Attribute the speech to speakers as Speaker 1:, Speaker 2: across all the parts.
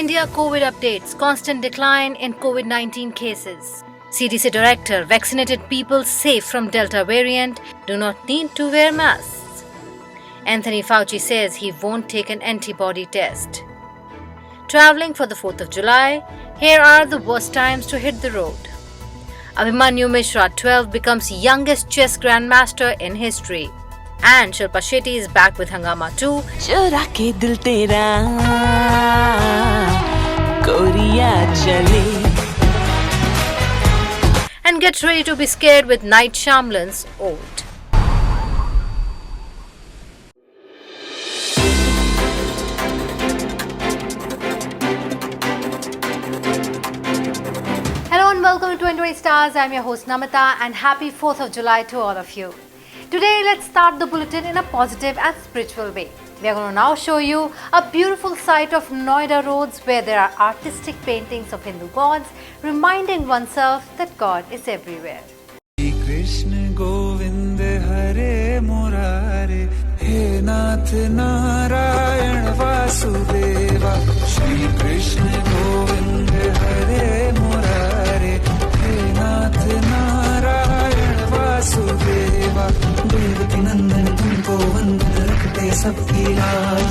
Speaker 1: India COVID updates, constant decline in COVID-19 cases. CDC Director, vaccinated people safe from Delta variant do not need to wear masks. Anthony Fauci says he won't take an antibody test. Traveling for the 4th of July, here are the worst times to hit the road. Abhimanyu Mishra, 12, becomes youngest chess grandmaster in history. And Shilpa Shetty is back with Hungama 2.
Speaker 2: Churake dil tera, Korea chale.
Speaker 1: And get ready to be scared with Night Shyamalan's Old. Hello and welcome to 20 Stars. I'm your host Namita and happy 4th of July to all of you. Today, let's start the bulletin in a positive and spiritual way. We are going to now show you a beautiful sight of Noida roads where there are artistic paintings of Hindu gods, reminding oneself that God is everywhere.
Speaker 3: Shri Krishna Govinda Hare Murare He Nath Narayan Vasudeva Shri Krishna Govinda Hare Murare He Nath Narayan Vasudeva Devaki नंदन तुमको वंदन रखते सबकी लाज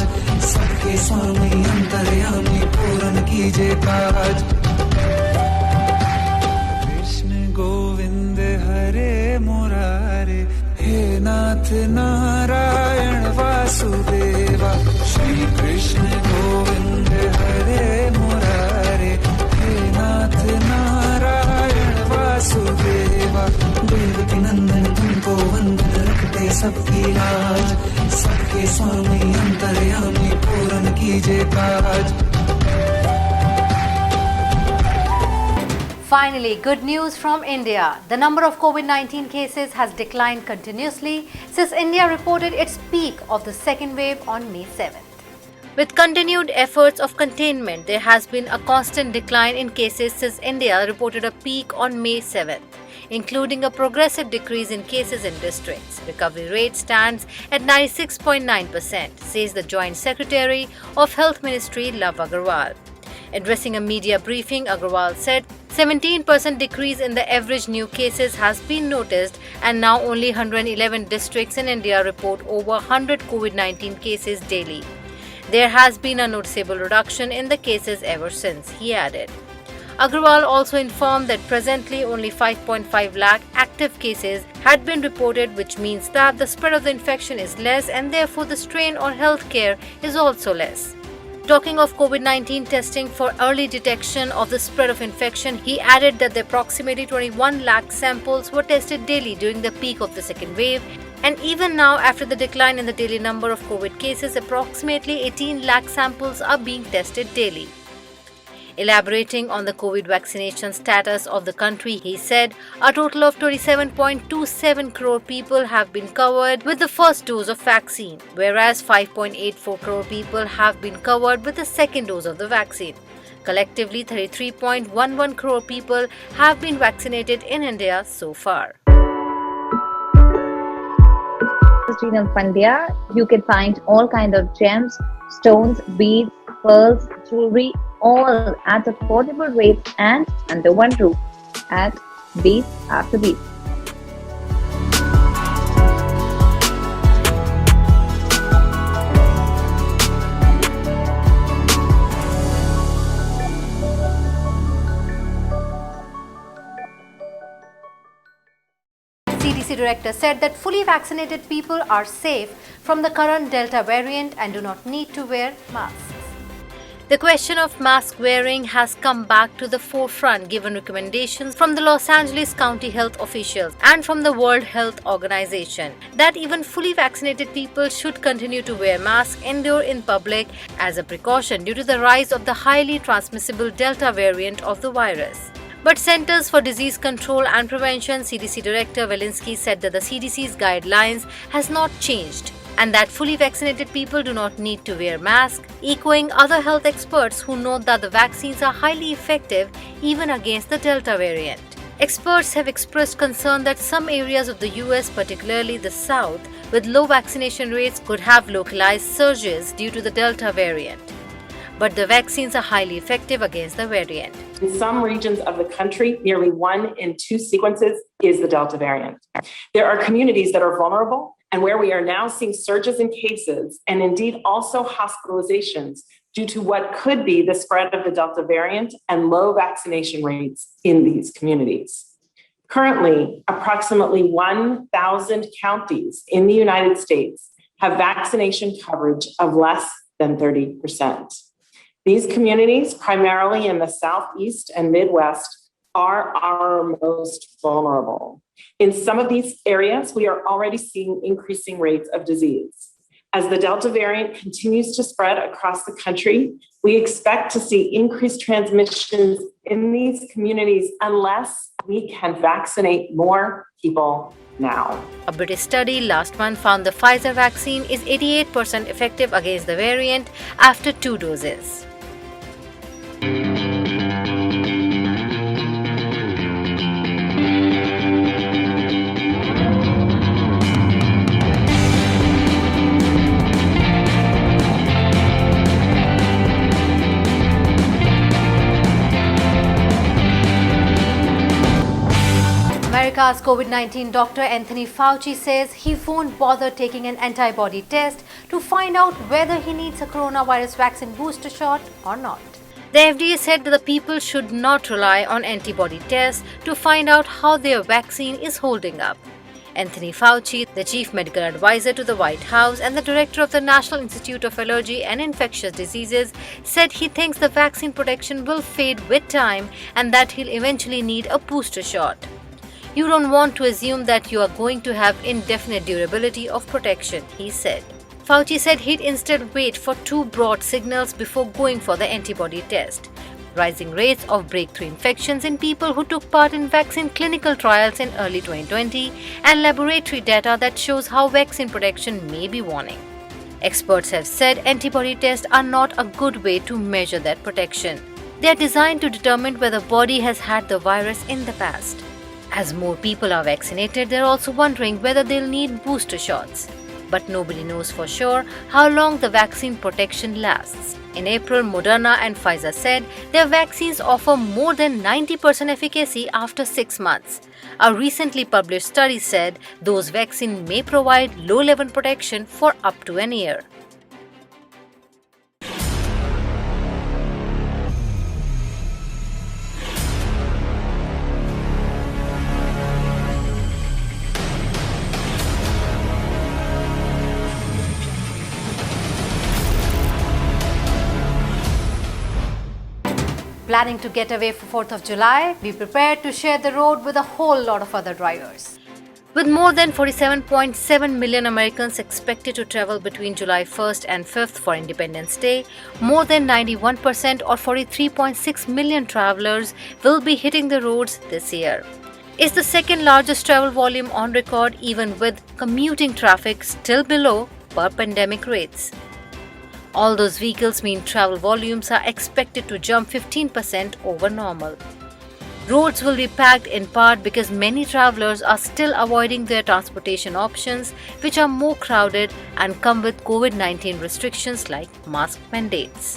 Speaker 3: सबके स्वामी अंतर्यामी पूर्ण कीजे काज कृष्ण गोविंद हरे मुरारे हे नाथ नारायण वासुदेवा श्री कृष्ण गोविंद हरे मुरारे हे नाथ नारायण वासुदेवा देवकी नंदन तुमको वंदन सबकी लाज सबके स्वामी अंतर्यामी पूर्ण कीजे काज.
Speaker 1: Finally, good news from India. The number of COVID-19 cases has declined continuously since India reported its peak of the second wave on May 7th. With continued efforts of containment, there has been a constant decline in cases since India reported a peak on May 7th. Including a progressive decrease in cases in districts. Recovery rate stands at 96.9%, says the Joint Secretary of Health Ministry, Love Agarwal. Addressing a media briefing, Agarwal said 17% decrease in the average new cases has been noticed and now only 111 districts in India report over 100 COVID-19 cases daily. There has been a noticeable reduction in the cases ever since, he added. Agarwal also informed that presently only 5.5 lakh active cases had been reported, which means that the spread of the infection is less and therefore the strain on healthcare is also less. Talking of COVID-19 testing for early detection of the spread of infection, he added that the approximately 21 lakh samples were tested daily during the peak of the second wave, and even now after the decline in the daily number of COVID cases, approximately 18 lakh samples are being tested daily. Elaborating on the COVID vaccination status of the country, he said a total of 27.27 crore people have been covered with the first dose of vaccine, whereas 5.84 crore people have been covered with the second dose of the vaccine. Collectively, 33.11 crore people have been vaccinated in India so far.
Speaker 4: Of India, you can find all kinds of gems, stones, beads, pearls, jewelry, all at affordable rates and under one roof at Beats After Beats.
Speaker 1: CDC director said that fully vaccinated people are safe from the current Delta variant and do not need to wear masks. The question of mask wearing has come back to the forefront given recommendations from the Los Angeles County health officials and from the World Health Organization that even fully vaccinated people should continue to wear masks indoor in public as a precaution due to the rise of the highly transmissible Delta variant of the virus. But Centers for Disease Control and Prevention CDC Director Walensky said that the CDC's guidelines has not changed and that fully vaccinated people do not need to wear masks, echoing other health experts who note that the vaccines are highly effective even against the Delta variant. Experts have expressed concern that some areas of the US, particularly the South, with low vaccination rates could have localized surges due to the Delta variant. but the vaccines are highly effective against the variant.
Speaker 5: In some regions of the country, nearly 1 in 2 sequences is the Delta variant. There are communities that are vulnerable and where we are now seeing surges in cases and indeed also hospitalizations due to what could be the spread of the Delta variant and low vaccination rates in these communities. Currently, approximately 1,000 counties in the United States have vaccination coverage of less than 30%. These communities, primarily in the Southeast and Midwest, are our most vulnerable. In some of these areas, we are already seeing increasing rates of disease. As the Delta variant continues to spread across the country, we expect to see increased transmissions in these communities unless we can vaccinate more people now.
Speaker 1: A British study last month found the Pfizer vaccine is 88% effective against the variant after 2 doses. America's COVID-19 doctor Anthony Fauci says he won't bother taking an antibody test to find out whether he needs a coronavirus vaccine booster shot or not. The FDA said that the people should not rely on antibody tests to find out how their vaccine is holding up. Anthony Fauci, the chief medical advisor to the White House and the director of the National Institute of Allergy and Infectious Diseases, said he thinks the vaccine protection will fade with time and that he'll eventually need a booster shot. You don't want to assume that you are going to have indefinite durability of protection, he said. Fauci said he'd instead wait for 2 broad signals before going for the antibody test: rising rates of breakthrough infections in people who took part in vaccine clinical trials in early 2020 and laboratory data that shows how vaccine protection may be waning. Experts have said antibody tests are not a good way to measure that protection. They are designed to determine whether the body has had the virus in the past. As more people are vaccinated, they're also wondering whether they'll need booster shots. But nobody knows for sure how long the vaccine protection lasts. In April, Moderna and Pfizer said their vaccines offer more than 90% efficacy after 6 months. A recently published study said those vaccines may provide low-level protection for up to an year. Planning to get away for 4th of July, be prepared to share the road with a whole lot of other drivers. With more than 47.7 million Americans expected to travel between July 1st and 5th for Independence Day, more than 91% or 43.6 million travelers will be hitting the roads this year. It's the second largest travel volume on record, even with commuting traffic still below pre-pandemic rates. All those vehicles mean travel volumes are expected to jump 15% over normal. Roads will be packed in part because many travelers are still avoiding their transportation options, which are more crowded and come with COVID-19 restrictions like mask mandates.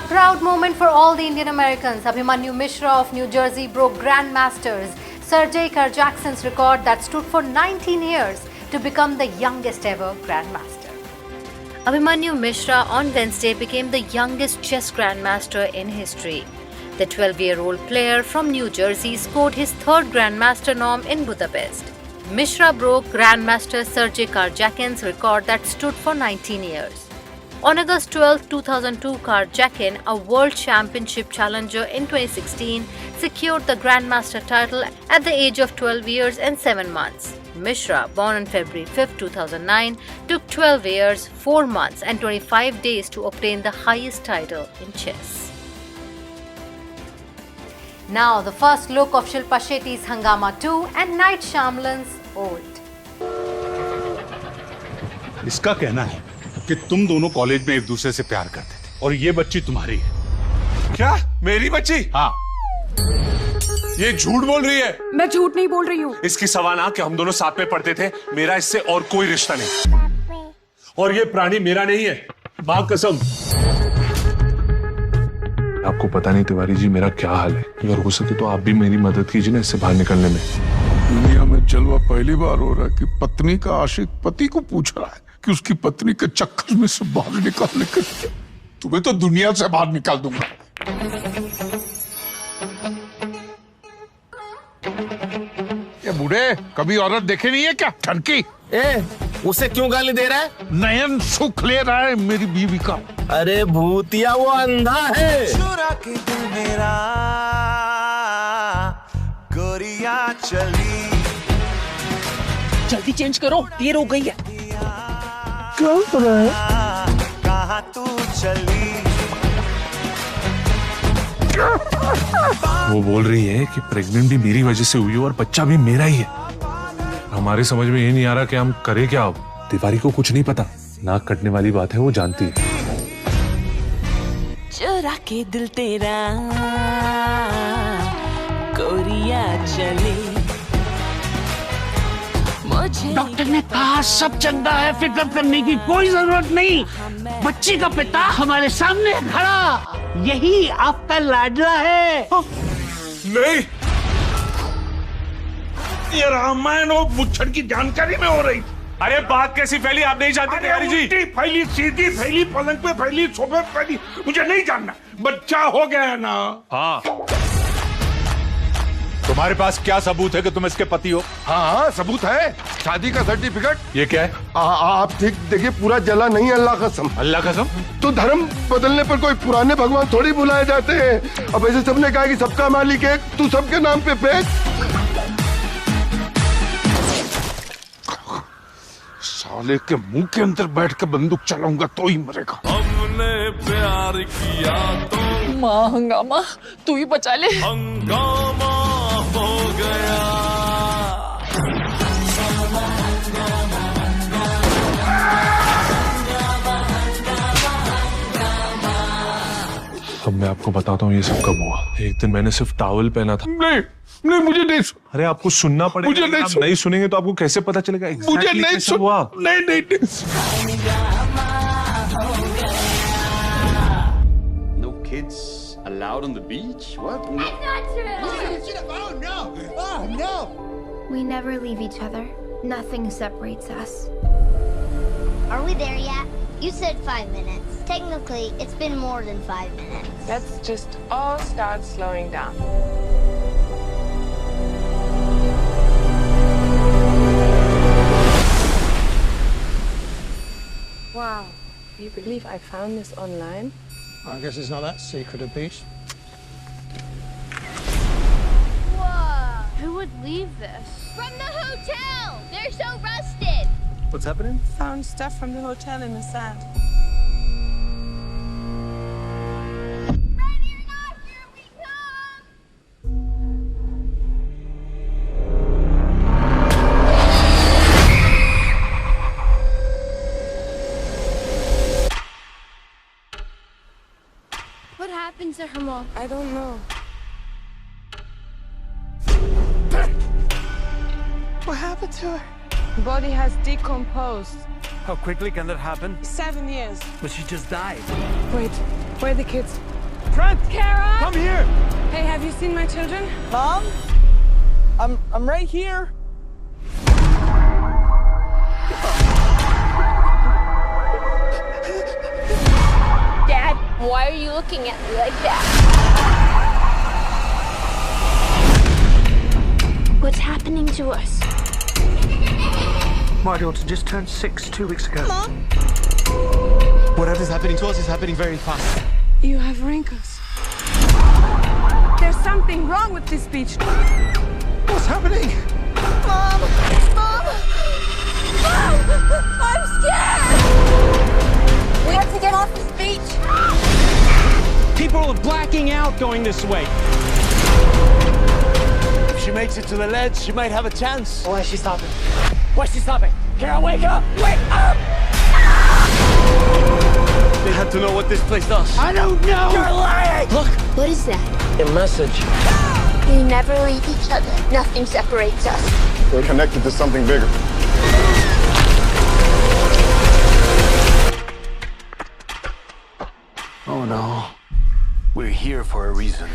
Speaker 1: A proud moment for all the Indian Americans. Abhimanyu Mishra of New Jersey broke Grandmaster's Churake Jackson's record that stood for 19 years to become the youngest ever Grandmaster. Abhimanyu Mishra on Wednesday became the youngest chess grandmaster in history. The 12-year-old player from New Jersey scored his 3rd grandmaster norm in Budapest. Mishra broke Grandmaster Churake Jackson's record that stood for 19 years. On August 12, 2002, Jackson, a world championship challenger in 2016, secured the Grandmaster title at the age of 12 years and 7 months. Mishra, born on February 5, 2009, took 12 years, 4 months and 25 days to obtain the highest title in chess. Now, the first look of Shilpa Shetty's Hungama 2 and Night Shyamalan's Old.
Speaker 6: इसका कहना है कि तुम दोनों college में एक दूसरे से प्यार करते थे और ये बच्ची तुम्हारी है।
Speaker 7: क्या? मेरी बच्ची?
Speaker 6: हाँ।
Speaker 7: ये झूठ बोल रही है।
Speaker 8: मैं झूठ नहीं बोल रही हूँ।
Speaker 7: इसकी सवाना कि हम दोनों साथ में पढ़ते थे, मेरा इससे और कोई रिश्ता नहीं। और ये प्राणी मेरा नहीं है, माँ कसम। आपको पता नहीं तिवारी जी मेरा क्या हाल है। अगर हो सके तो आप भी मेरी मदद कीजिए ना इससे बाहर निकलने में।
Speaker 6: दुनिया में जलवा पहली बार हो रहा है कि पत्नी का आशिक पति को पूछ रहा है कि उसकी पत्नी के चक्कर में से बाहर निकालने के लिए। तुम्हें तो दुनिया से बाहर निकाल दूंगा। ये बूढ़े कभी औरत देखे नहीं है क्या? ठनकी
Speaker 8: उसे क्यों गाली दे रहा है?
Speaker 6: नयन सुख ले रहा है मेरी बीवी का।
Speaker 8: अरे भूतिया वो अंधा है।
Speaker 3: चुराके दिल मेरा गोरिया चली।
Speaker 2: जल्दी चेंज करो, देर हो गई है।
Speaker 8: क्या कर रहा है?
Speaker 3: कहाँ तू चली?
Speaker 7: वो बोल रही है कि प्रेग्नेंट भी मेरी वजह से हुई और बच्चा भी मेरा ही है। हमारे समझ में ये नहीं आ रहा कि हम करें क्या अब। तिवारी को कुछ नहीं पता, नाक कटने वाली बात है, वो जानती है।
Speaker 2: चुरा के दिल तेरा कोरिया चले।
Speaker 9: डॉक्टर ने कहा सब चंगा है, फिक्र करने की कोई जरूरत नहीं। बच्ची का पिता हमारे सामने खड़ा, यही आपका लाडला है।
Speaker 6: नहीं, ये रामायण और मुच्छर की जानकारी में हो रही।
Speaker 7: अरे बात कैसी फैली आप नहीं जानते तिवारी जी?
Speaker 6: उल्टी फैली, सीधी फैली, पलंग पे फैली, सोफे पे फैली, मुझे नहीं जानना। बच्चा हो गया है ना?
Speaker 7: हाँ।
Speaker 6: तुम्हारे पास क्या सबूत है कि तुम इसके पति हो?
Speaker 10: हाँ सबूत है, शादी का सर्टिफिकेट।
Speaker 7: ये क्या है?
Speaker 10: आप ठीक देखिए, पूरा जला नहीं, अल्लाह कसम।
Speaker 7: अल्लाह कसम?
Speaker 10: तो धर्म बदलने पर कोई पुराने भगवान थोड़ी बुलाए जाते हैं। अब ऐसे सबने कहा कि सबका मालिक है, तू सबके नाम पे फेंक।
Speaker 6: साले के मुंह के अंदर बैठ के बंदूक चलाऊंगा तो ही मरेगा।
Speaker 3: हमने प्यार किया तो
Speaker 11: माँ हंगामा, तू ही बचा ले।
Speaker 3: हंगामा हो गया।
Speaker 7: अब मैं आपको बताता हूँ ये सब कब हुआ। एक दिन मैंने सिर्फ टॉवल पहना था।
Speaker 6: नहीं मुझे नहीं।
Speaker 7: अरे आपको सुनना पड़ेगा।
Speaker 6: मुझे नहीं
Speaker 7: आप नहीं सुनेंगे तो आपको कैसे पता चलेगा
Speaker 6: मुझे नहीं
Speaker 7: कैसा हुआ?
Speaker 6: नहीं।
Speaker 8: No kids allowed on the beach? What?
Speaker 12: We never leave each other. Nothing separates us.
Speaker 13: Are we there yet? You said 5 minutes. Technically, it's been more than 5 minutes.
Speaker 11: Let's just all start slowing down. Wow, do you believe I found this online?
Speaker 9: I guess it's not that secret a beach.
Speaker 12: Whoa! Who would leave this? From the hotel! They're so rusted!
Speaker 8: What's happening?
Speaker 11: Found stuff from the hotel in the sand.
Speaker 12: Ready or not, here we come! What happened to her, Mom?
Speaker 11: I don't know. What happened to her? Body has decomposed.
Speaker 8: How quickly can that happen?
Speaker 11: 7 years.
Speaker 8: But she just died.
Speaker 11: Wait, where are the kids?
Speaker 8: Trent!
Speaker 11: Kara!
Speaker 8: Come here!
Speaker 11: Hey, have you seen my children?
Speaker 2: Mom? I'm right here.
Speaker 12: Dad, why are you looking at me like that? What's happening to us?
Speaker 9: My daughter just turned 6 2 weeks ago.
Speaker 12: Mom?
Speaker 8: Whatever's happening to us is happening very fast.
Speaker 11: You have wrinkles. There's something wrong with this beach.
Speaker 8: What's happening?
Speaker 12: Mom! Mom! Mom! I'm scared! We have to get off this beach!
Speaker 8: People are blacking out going this way. If she makes it to the ledge, she might have a chance. Why is she stopping? Why is she stopping? Kara, wake up! Wake up! They have to know what this place does.
Speaker 9: I don't know!
Speaker 8: You're lying! Look!
Speaker 12: What is that?
Speaker 8: A message.
Speaker 12: We never leave each other. Nothing separates us.
Speaker 10: We're connected to something bigger.
Speaker 8: Oh no. We're here for a reason.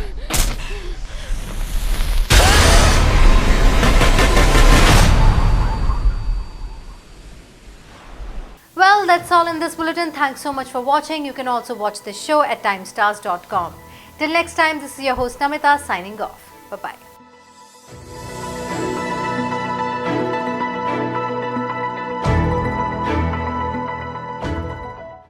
Speaker 1: Well, that's all in this bulletin. Thanks so much for watching. You can also watch this show at timestars.com. Till next time, this is your host Namita signing off. Bye-bye.